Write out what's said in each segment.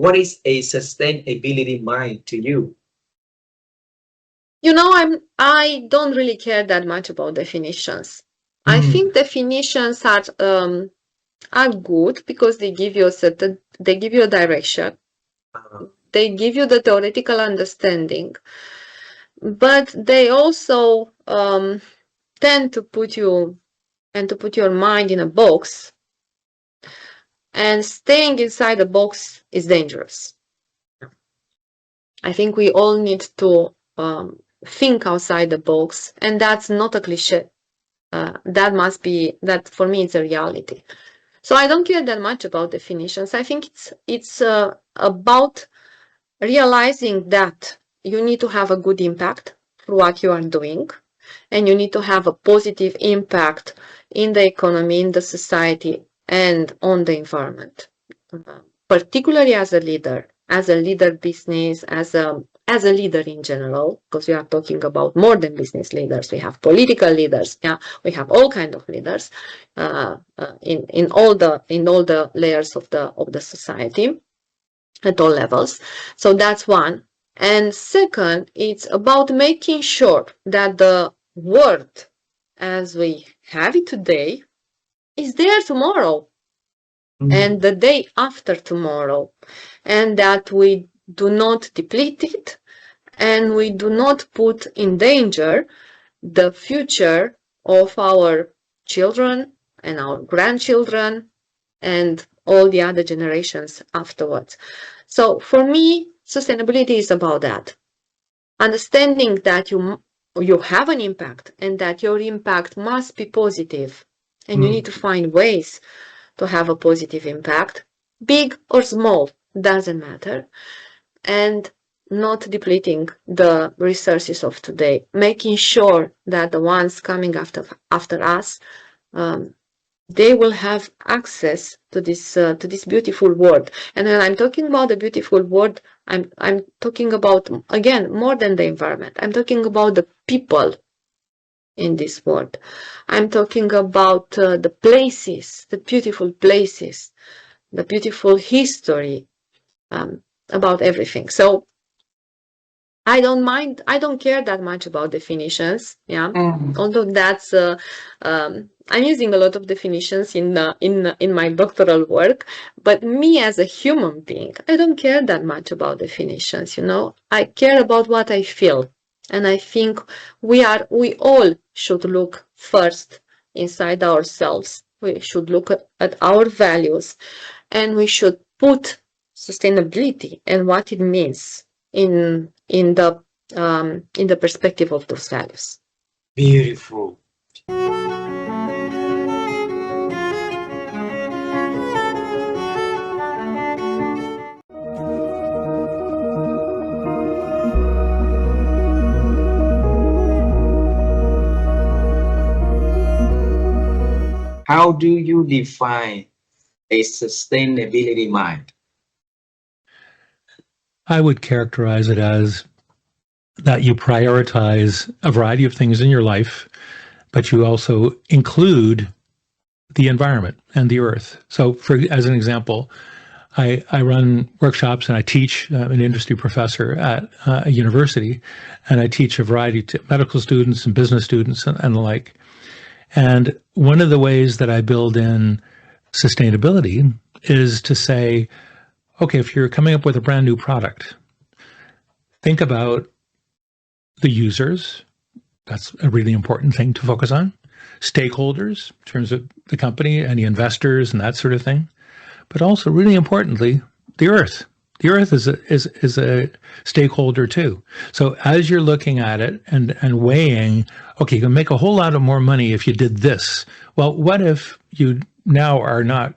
what is a sustainability mind to you? You know, I don't really care that much about definitions. I think definitions are good because they give you they give you a direction. They give you the theoretical understanding, but they also tend to put your mind in a box, and staying inside a box is dangerous. I think we all need to think outside the box, and that's not a cliche. That for me, it's a reality. So I don't care that much about definitions. I think it's about realizing that you need to have a good impact for what you are doing, and you need to have a positive impact in the economy, in the society, and on the environment. Particularly as a leader business, as a leader in general, because we are talking about more than business leaders. We have political leaders. Yeah, we have all kinds of leaders in all the layers of the society at all levels. So that's one. And second, it's about making sure that the world as we have it today is there tomorrow and the day after tomorrow, and that we do not deplete it and we do not put in danger the future of our children and our grandchildren and all the other generations afterwards. So for me, sustainability is about that. Understanding that you have an impact and that your impact must be positive, and you need to find ways to have a positive impact, big or small, doesn't matter, and not depleting the resources of today, making sure that the ones coming after us, they will have access to this beautiful world. And when I'm talking about the beautiful world, I'm talking about, again, more than the environment. I'm talking about the people in this world. I'm talking about the places, the beautiful places, the beautiful history, about everything. So I don't care that much about definitions. Yeah, although that's I'm using a lot of definitions in my doctoral work. But me as a human being, I don't care that much about definitions. You know, I care about what I feel. And I think we all should look first inside ourselves. We should look at our values, and we should put sustainability and what it means in the perspective of those values. Beautiful. How do you define a sustainability mind? I would characterize it as that you prioritize a variety of things in your life, but you also include the environment and the earth. So as an example, I run workshops and I teach. I'm an industry professor at a university, and I teach a variety to medical students and business students and the like. And one of the ways that I build in sustainability is to say, okay, if you're coming up with a brand new product, think about the users. That's a really important thing to focus on. Stakeholders, in terms of the company, any investors and that sort of thing. But also, really importantly, the earth. The earth is a stakeholder too. So as you're looking at it and weighing, okay, you can make a whole lot of more money if you did this. Well, what if you now are not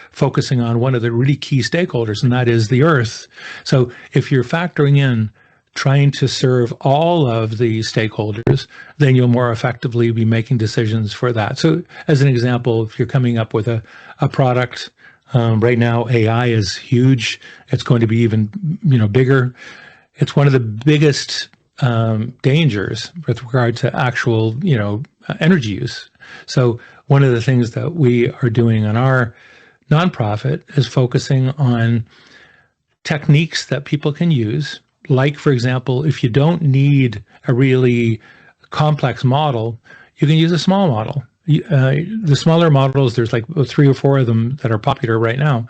focusing on one of the really key stakeholders, and that is the earth? So if you're factoring in trying to serve all of the stakeholders, then you'll more effectively be making decisions for that. So as an example, if you're coming up with a product, right now AI is huge. It's going to be even bigger. It's one of the biggest dangers with regard to actual energy use. So one of the things that we are doing on our nonprofit is focusing on techniques that people can use. Like, for example, if you don't need a really complex model, you can use a small model. The smaller models, there's like 3 or 4 of them that are popular right now,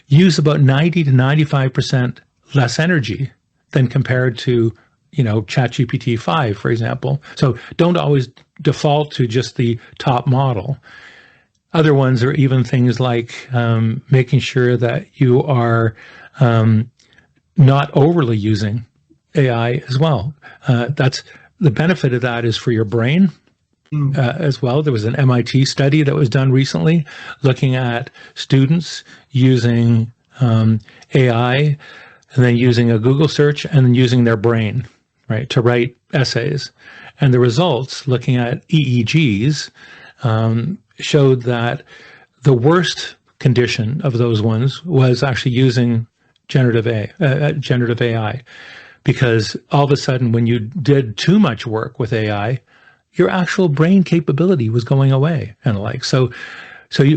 use about 90 to 95% less energy than compared to, ChatGPT 5, for example. So don't always default to just the top model. Other ones are even things like making sure that you are not overly using AI as well. That's the benefit of that is for your brain as well. There was an MIT study that was done recently looking at students using AI and then using a Google search and then using their brain, right, to write essays. And the results, looking at EEGs, showed that the worst condition of those ones was actually using generative AI, because all of a sudden, when you did too much work with AI, your actual brain capability was going away, and so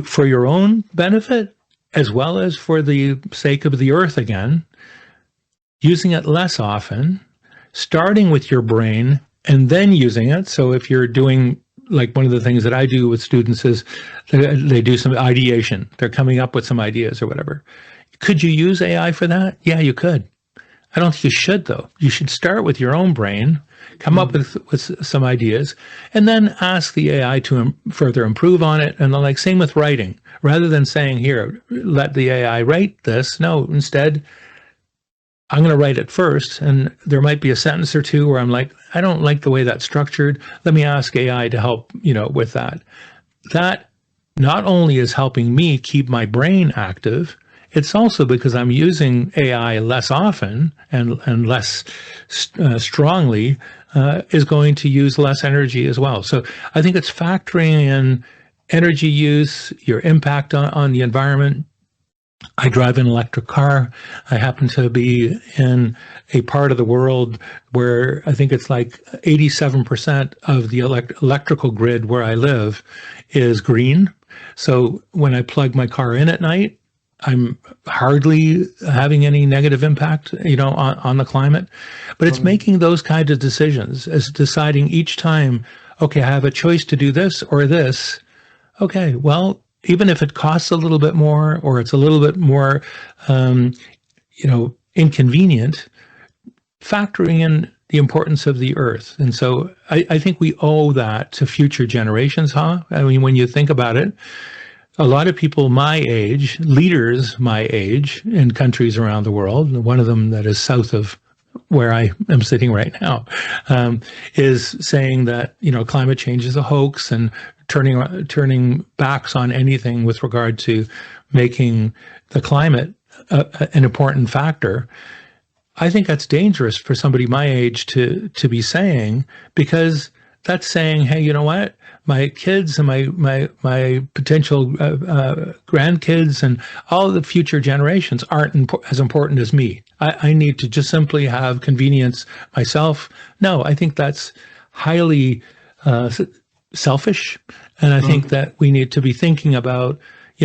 for your own benefit as well as for the sake of the earth, again, using it less often, starting with your brain and then using it. So if you're doing, like, one of the things that I do with students is they do some ideation. They're coming up with some ideas or whatever. Could you use AI for that? Yeah, you could. I don't think you should, though. You should start with your own brain, come up with some ideas, and then ask the AI to further improve on it. And then, same with writing. Rather than saying, here, let the AI write this, no, instead, I'm going to write it first, and there might be a sentence or two where I'm like, I don't like the way that's structured. Let me ask AI to help, with that. That not only is helping me keep my brain active, it's also because I'm using AI less often and less strongly, is going to use less energy as well. So I think it's factoring in energy use, your impact on the environment. I drive an electric car. I happen to be in a part of the world where I think it's like 87% of the electrical grid where I live is green. So when I plug my car in at night, I'm hardly having any negative impact, on the climate. But it's making those kinds of decisions, as deciding each time, okay, I have a choice to do this or this. Okay, well, even if it costs a little bit more or it's a little bit more, inconvenient, factoring in the importance of the earth. And so I think we owe that to future generations, huh? I mean, when you think about it, a lot of people my age, leaders my age in countries around the world, one of them that is south of where I am sitting right now, is saying that, climate change is a hoax and turning backs on anything with regard to making the climate an important factor. I think that's dangerous for somebody my age to be saying, because that's saying, hey, you know what? My kids and my potential grandkids and all the future generations aren't as important as me. I need to just simply have convenience myself. No, I think that's highly selfish, and I think that we need to be thinking about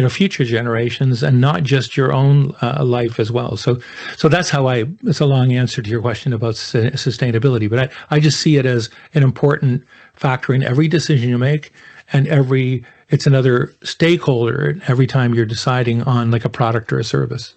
future generations and not just your own life as well. So that's how it's a long answer to your question about sustainability, but I just see it as an important factor in every decision you make, and it's another stakeholder every time you're deciding on, like, a product or a service.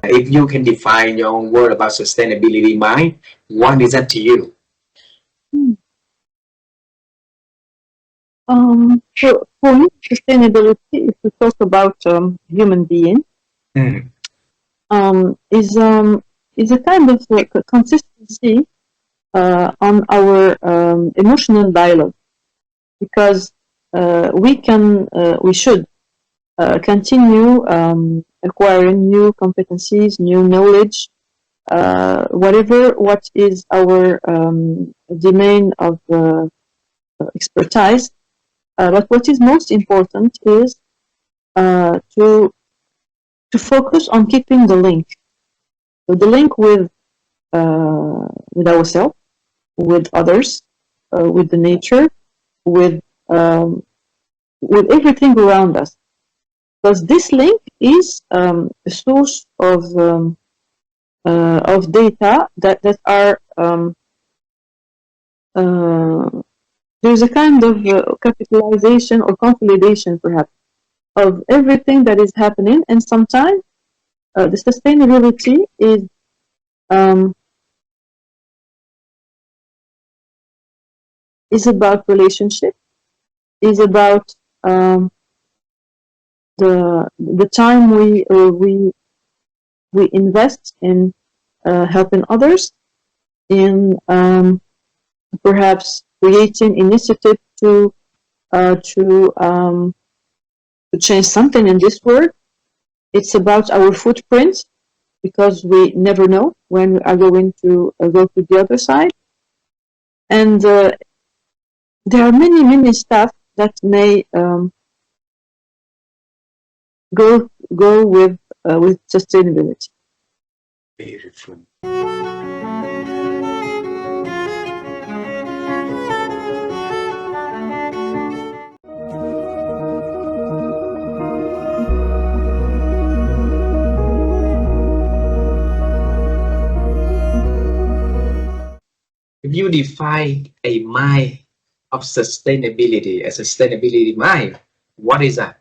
If you can define your own word about sustainability mind, what is that to you? For me, sustainability, if we talk about human being, is a kind of like a consistency on our emotional dialogue, because we should continue acquiring new competencies, new knowledge, what is our domain of expertise. But what is most important is to to focus on keeping the link. So the link with ourselves, with others, with the nature, with everything around us. Because this link is a source of data that are there's a kind of capitalization or consolidation, perhaps, of everything that is happening, and sometimes the sustainability is about relationship, is about the time we invest in helping others, in perhaps creating initiative to change something in this world. It's about our footprint, because we never know when we are going to go to the other side. And there are many stuff that may go with sustainability. Beautiful. If you define a mind of sustainability, a sustainability mind, what is that?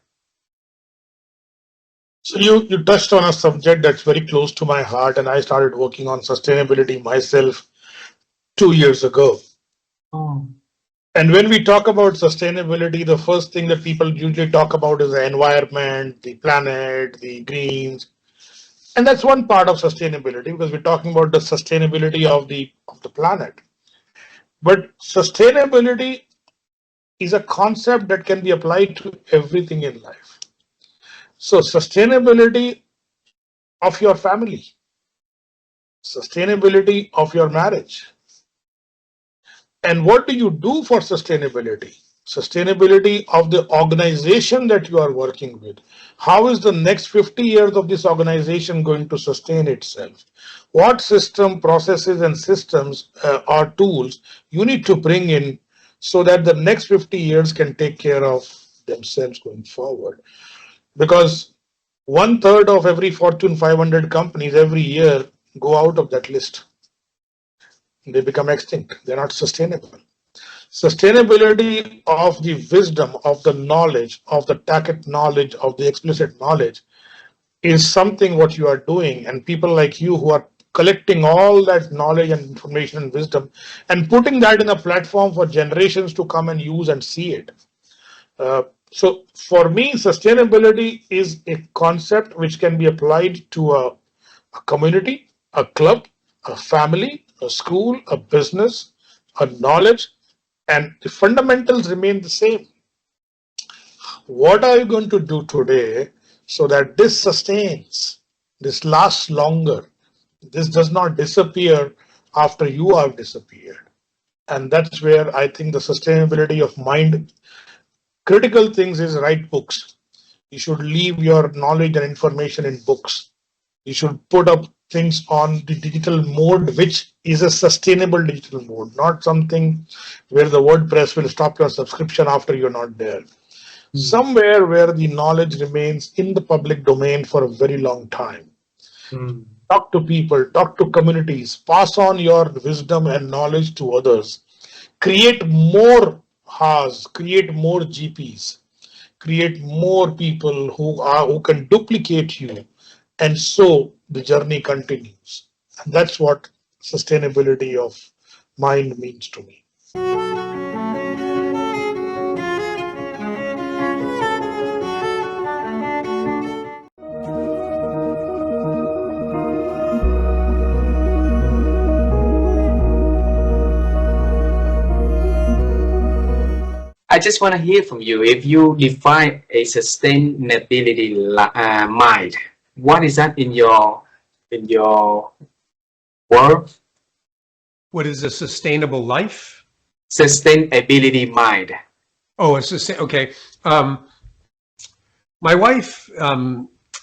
So you touched on a subject that's very close to my heart, and I started working on sustainability myself 2 years ago. Oh. And when we talk about sustainability, the first thing that people usually talk about is the environment, the planet, the greens. And that's one part of sustainability, because we're talking about the sustainability of the planet. But sustainability is a concept that can be applied to everything in life. So sustainability of your family, sustainability of your marriage. And what do you do for sustainability? Sustainability of the organization that you are working with. How is the next 50 years of this organization going to sustain itself? What system, processes, and systems or tools you need to bring in so that the next 50 years can take care of themselves going forward? Because 1/3 of every Fortune 500 companies every year go out of that list. They become extinct. They're not sustainable. Sustainability of the wisdom, of the knowledge, of the tacit knowledge, of the explicit knowledge is something what you are doing, and people like you who are collecting all that knowledge and information and wisdom and putting that in a platform for generations to come and use and see it. So for me, sustainability is a concept which can be applied to a community, a club, a family, a school, a business, a knowledge, and the fundamentals remain the same. What are you going to do today so that this sustains, this lasts longer, this does not disappear after you have disappeared? And that's where I think the sustainability of mind, critical things is write books. You should leave your knowledge and information in books. You should put up things on the digital mode, which is a sustainable digital mode, not something where the WordPress will stop your subscription after you're not there. Somewhere where the knowledge remains in the public domain for a very long time. Talk to people, talk to communities, pass on your wisdom and knowledge to others. Create more HAs, create more GPs, create more people who can duplicate you, and so the journey continues. And that's what sustainability of mind means to me. I just want to hear from you. If you define a sustainability mind, what is that in your world? What is a sustainable life? Sustainability mind. Oh, okay. My wife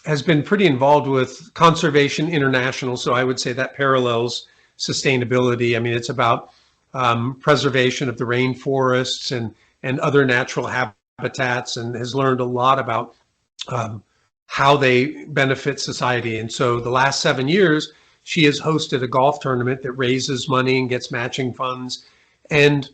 has been pretty involved with Conservation International. So I would say that parallels sustainability. I mean, it's about preservation of the rainforests and other natural habitats, and has learned a lot about how they benefit society. And so the last 7 years, she has hosted a golf tournament that raises money and gets matching funds. And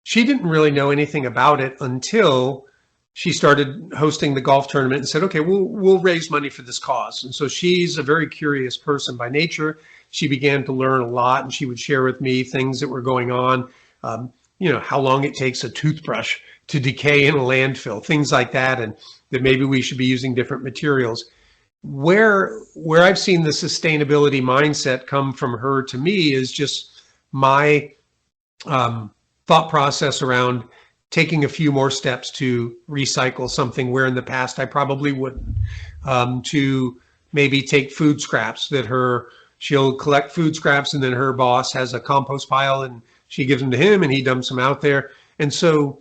she didn't really know anything about it until she started hosting the golf tournament and said, okay, we'll raise money for this cause. And so she's a very curious person by nature. She began to learn a lot, and she would share with me things that were going on, how long it takes a toothbrush to decay in a landfill, things like that, and that maybe we should be using different materials. Where I've seen the sustainability mindset come from her to me is just my thought process around taking a few more steps to recycle something where in the past I probably wouldn't. To maybe take food scraps that she'll collect food scraps, and then her boss has a compost pile and she gives them to him and he dumps them out there. And so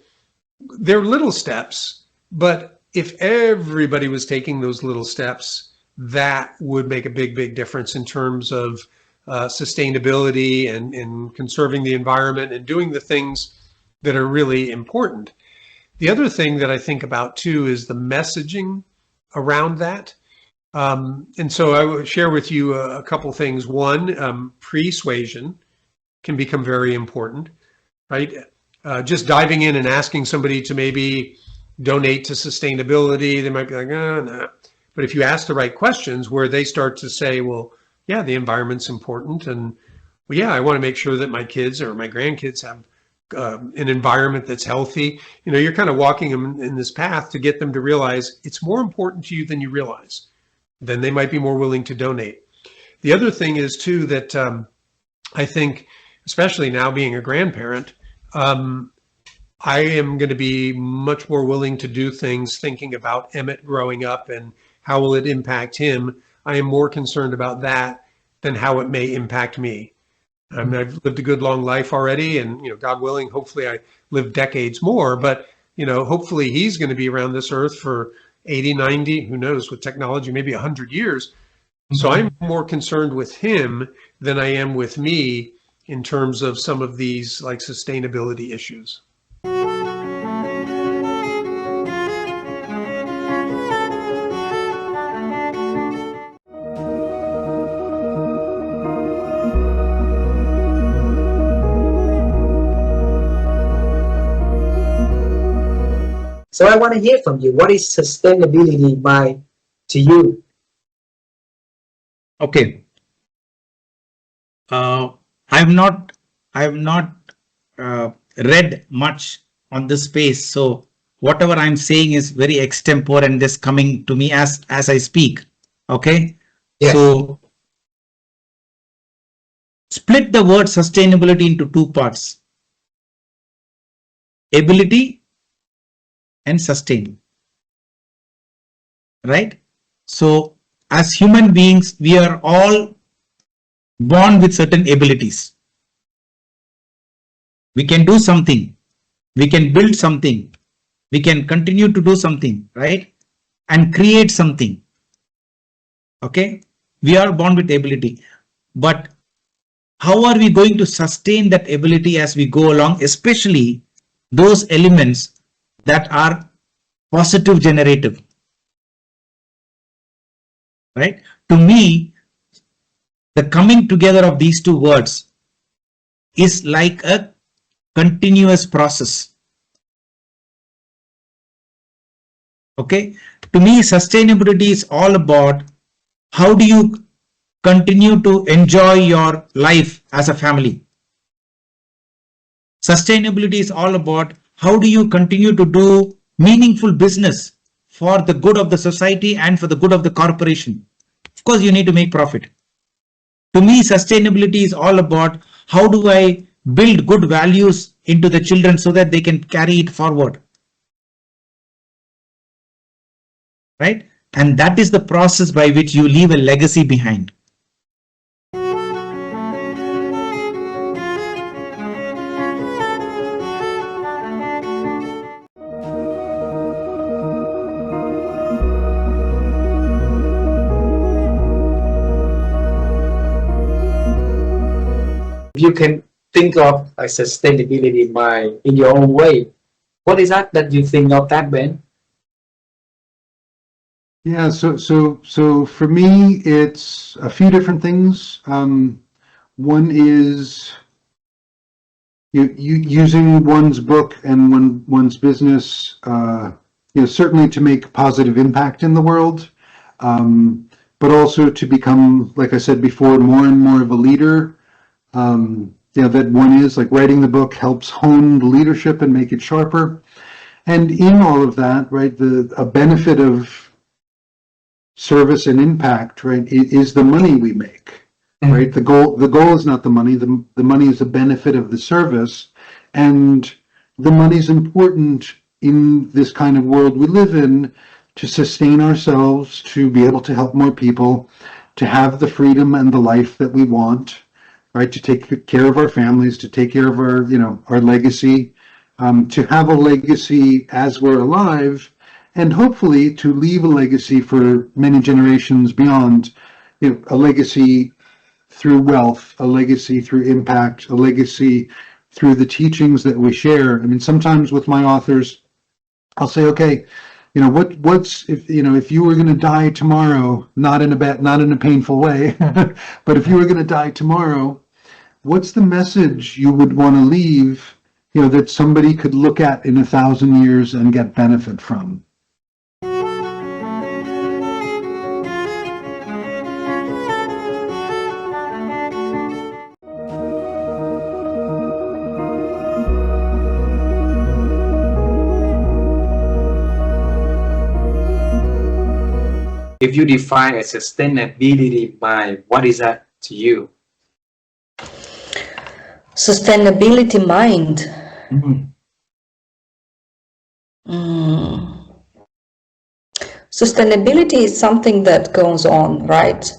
they're little steps, but if everybody was taking those little steps, that would make a big difference in terms of sustainability and conserving the environment and doing the things that are really important. The other thing that I think about too is the messaging around that. And so I will share with you a couple things. One, persuasion can become very important, right? Just diving in and asking somebody to maybe donate to sustainability, they might be like, oh, no. But if you ask the right questions where they start to say, well, yeah, the environment's important, and well, yeah, I want to make sure that my kids or my grandkids have an environment that's healthy. You're kind of walking them in this path to get them to realize it's more important to you than you realize. Then they might be more willing to donate. The other thing is too that I think, especially now being a grandparent, I am going to be much more willing to do things thinking about Emmett growing up and how will it impact him. I am more concerned about that than how it may impact me. I've lived a good long life already, and God willing, hopefully I live decades more, but hopefully he's going to be around this earth for 80, 90, who knows, with technology, maybe 100 years. So I'm more concerned with him than I am with me in terms of some of these like sustainability issues. So I want to hear from you. What is sustainability to you? Okay. I've not read much on this space, so whatever I'm saying is very extempore and just coming to me as I speak. Okay. Yes. So split the word sustainability into two parts: ability and sustain. Right? So as human beings, we are all born with certain abilities. We can do something, we can build something, we can continue to do something, right? And create something. Okay? We are born with ability. But how are we going to sustain that ability as we go along, especially those elements that are positive generative? Right? To me, the coming together of these two words is like a continuous process. Okay? To me, sustainability is all about how do you continue to enjoy your life as a family. Sustainability is all about how do you continue to do meaningful business for the good of the society and for the good of the corporation. Of course, you need to make profit. To me, sustainability is all about how do I build good values into the children so that they can carry it forward. Right? And that is the process by which you leave a legacy behind. you can think of a sustainability mind in your own way, what is that you think of that, Ben? Yeah, so for me, it's a few different things. One is you using one's book and one's business, certainly to make positive impact in the world, but also to become, like I said before, more and more of a leader. That one is like writing the book helps hone the leadership and make it sharper. And in all of that, right, a benefit of service and impact, right, is the money we make, right? The goal is not the money. The money is the benefit of the service, and the money is important in this kind of world we live in to sustain ourselves, to be able to help more people, to have the freedom and the life that we want, right? To take care of our families, to take care of our legacy, to have a legacy as we're alive, and hopefully to leave a legacy for many generations beyond, a legacy through wealth, a legacy through impact, a legacy through the teachings that we share. I mean, sometimes with my authors, I'll say, okay, what's if you were going to die tomorrow, not in a painful way, but if you were going to die tomorrow, what's the message you would want to leave, that somebody could look at in 1,000 years and get benefit from? If you define a sustainability mind, what is that to you? Sustainability mind. Sustainability is something that goes on, right?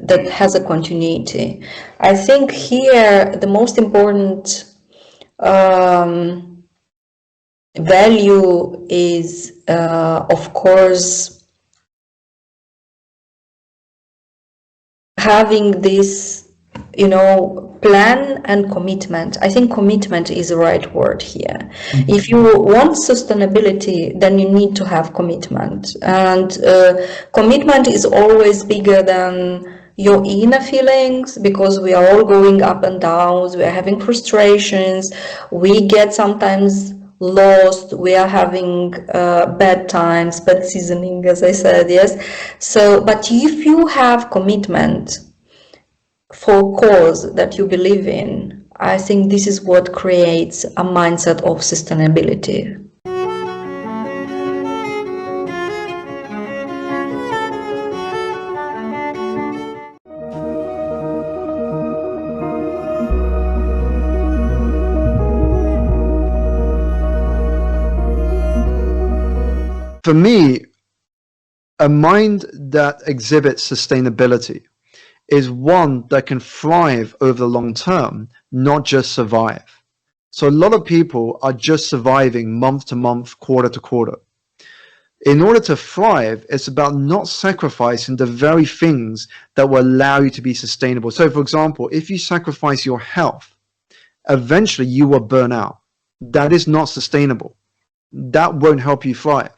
That has a continuity. I think here the most important value is, of course, having this, plan and commitment. I think commitment is the right word here. If you want sustainability, then you need to have commitment. And commitment is always bigger than your inner feelings, because we are all going up and downs, we are having frustrations, we get sometimes lost, we are having bad times, bad seasoning, as I said, yes. So, but if you have commitment for a cause that you believe in, I think this is what creates a mindset of sustainability. For me, a mind that exhibits sustainability is one that can thrive over the long term, not just survive. So a lot of people are just surviving month to month, quarter to quarter. In order to thrive, it's about not sacrificing the very things that will allow you to be sustainable. So for example, if you sacrifice your health, eventually you will burn out. That is not sustainable. That won't help you thrive.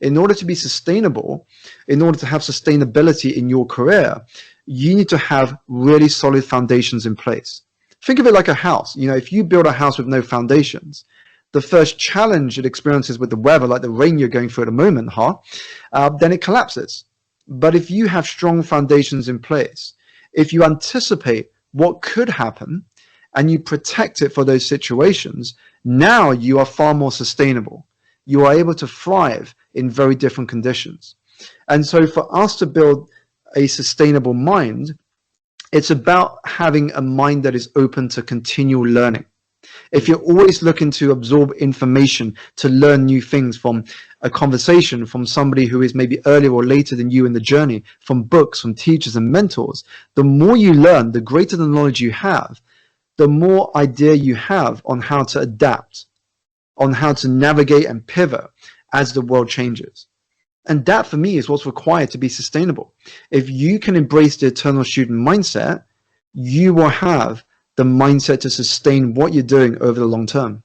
In order to be sustainable, in order to have sustainability in your career, you need to have really solid foundations in place. Think of it like a house. If you build a house with no foundations, the first challenge it experiences with the weather, like the rain you're going through at the moment, then it collapses. But if you have strong foundations in place, if you anticipate what could happen and you protect it for those situations, now you are far more sustainable. You are able to thrive in very different conditions. And so for us to build a sustainable mind, it's about having a mind that is open to continual learning. If you're always looking to absorb information, to learn new things from a conversation, from somebody who is maybe earlier or later than you in the journey, from books, from teachers and mentors, the more you learn, the greater the knowledge you have, the more idea you have on how to adapt, on how to navigate and pivot as the world changes. And that, for me, is what's required to be sustainable. If you can embrace the eternal student mindset, you will have the mindset to sustain what you're doing over the long term.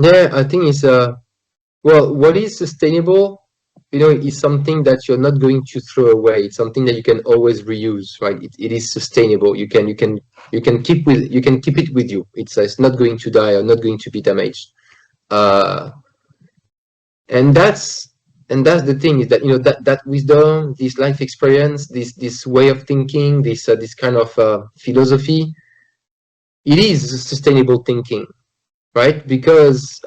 Yeah, I think it's well, what is sustainable, is something that you're not going to throw away. It's something that you can always reuse, right? It is sustainable. You can keep it with you. It's not going to die or not going to be damaged. And that's the thing, is that that wisdom, this life experience, this way of thinking, this kind of philosophy, it is sustainable thinking, right? Because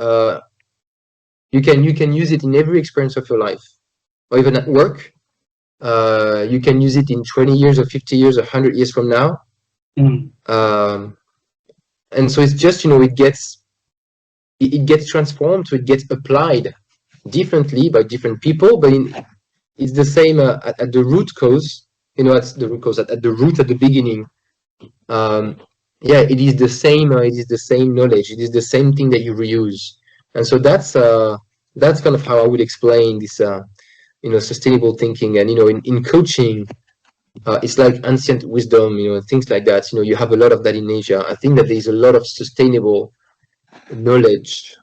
you can use it in every experience of your life, or even at work. You can use it in 20 years or 50 years or 100 years from now. And so it's just, it gets transformed, so it gets applied differently by different people, but it's the same at the root cause, at the root, at the beginning. Yeah, it is the same knowledge, it is the same thing that you reuse. And so that's kind of how I would explain this sustainable thinking. And in coaching, it's like ancient wisdom, things like that. You have a lot of that in Asia. I think that there's a lot of sustainable knowledge,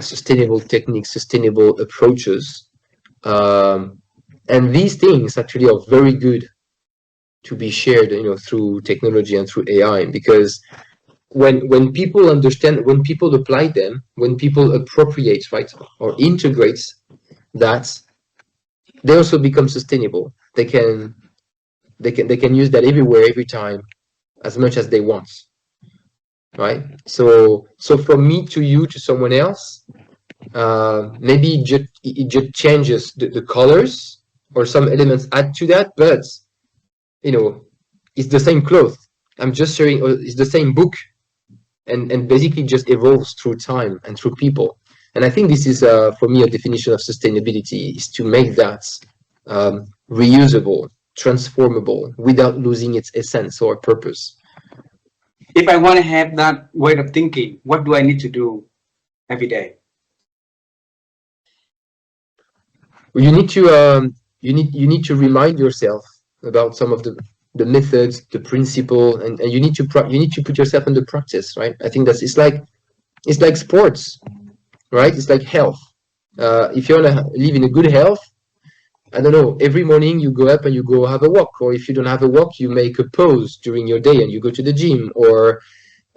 sustainable techniques, sustainable approaches, and these things actually are very good to be shared, through technology and through AI, because when people understand, when people apply them, when people appropriate, right, or integrate that, they also become sustainable. They can use that everywhere, every time, as much as they want, right? So from me to you to someone else, maybe it just changes the colors, or some elements add to that, but it's the same cloth. I'm just sharing, it's the same book, and basically just evolves through time and through people. And I think this is, for me, a definition of sustainability, is to make that reusable, transformable, without losing its essence or purpose. If I want to have that way of thinking, what do I need to do every day? You need to you need to remind yourself about some of the methods, the principle, and you need to put yourself into practice, right? I think it's like sports, right? It's like health. If you want to live in a good health, I don't know, every morning you go up and you go have a walk, or if you don't have a walk, you make a pause during your day and you go to the gym, or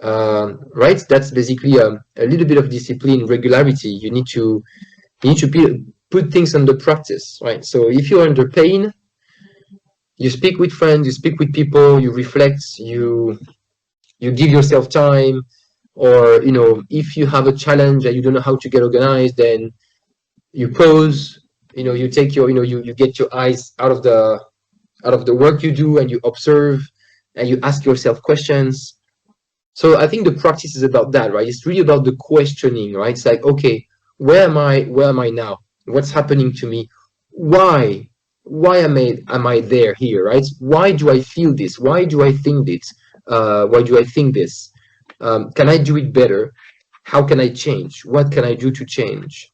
right? That's basically a little bit of discipline, regularity. You need to put things under practice, right? So if you're under pain, you speak with friends, you speak with people, you reflect, you give yourself time. Or if you have a challenge and you don't know how to get organized, then you pause, you take your you get your eyes out of the work you do, and you observe and you ask yourself questions. So I think the practice is about that, right? It's really about the questioning, right? It's like, okay, where am I now? What's happening to me? Why am I there, here, right? Why do I feel this? Why do I think this? Why do I think this? Can I do it better? How can I change? What can I do to change?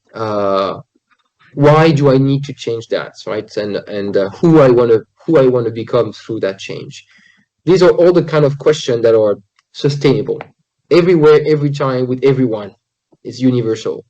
Why do I need to change that, right? And who I want to become through that change. These are all the kind of questions that are sustainable, everywhere, every time, with everyone. It's universal.